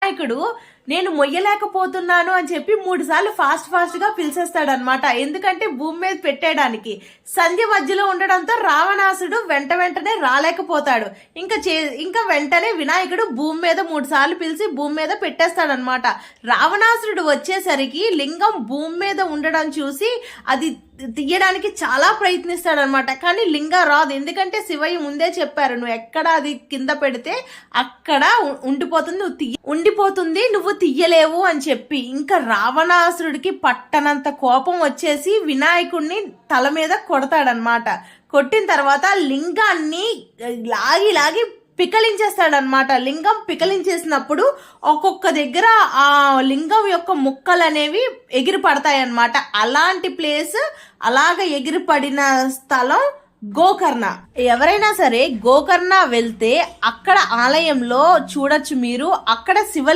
వినాయకుడు నేను మొయ్యలేకపోతున్నాను అని చెప్పి 3 సార్లు ఫాస్ట్ గా పిలిచేస్తాడు అనమాట. ఎందుకంటే భూమి మీద పెట్టేయడానికి. సంధ్య మధ్యలో ఉండడంతో రావణాసుడు వెంటనే రాలేకపోతాడు. ఇంకా వెంటనే వినాయకుడు భూమి మీద 3 సార్లు పిలిచి భూమి మీద పెట్టేస్తాడనమాట. రావణాసురుడు వచ్చేసరికి లింగం భూమి మీద ఉండడం చూసి అది తీయడానికి చాలా ప్రయత్నిస్తాడనమాట. కానీ లింగం రాదు. ఎందుకంటే శివయ్య ముందే చెప్పారు, నువ్వు ఎక్కడ అది కింద పెడితే అక్కడ ఉండిపోతుంది, నువ్వు తీయలేవు అని చెప్పి. ఇంకా రావణాసురుడికి పట్టనంత కోపం వచ్చేసి వినాయకుడిని తల మీద కొడతాడనమాట. కొట్టిన తర్వాత లింగాన్ని లాగి పికలించేస్తాడనమాట. లింగం పికలించేసినప్పుడు ఒక్కొక్క దగ్గర ఆ లింగం యొక్క ముక్కలు అనేవి ఎగిరి పడతాయి అన్నమాట. అలాంటి ప్లేస్, అలాగ ఎగిరి పడిన స్థలం గోకర్ణ. ఎవరైనా సరే గోకర్ణ వెళ్తే అక్కడ ఆలయంలో చూడొచ్చు మీరు, అక్కడ శివ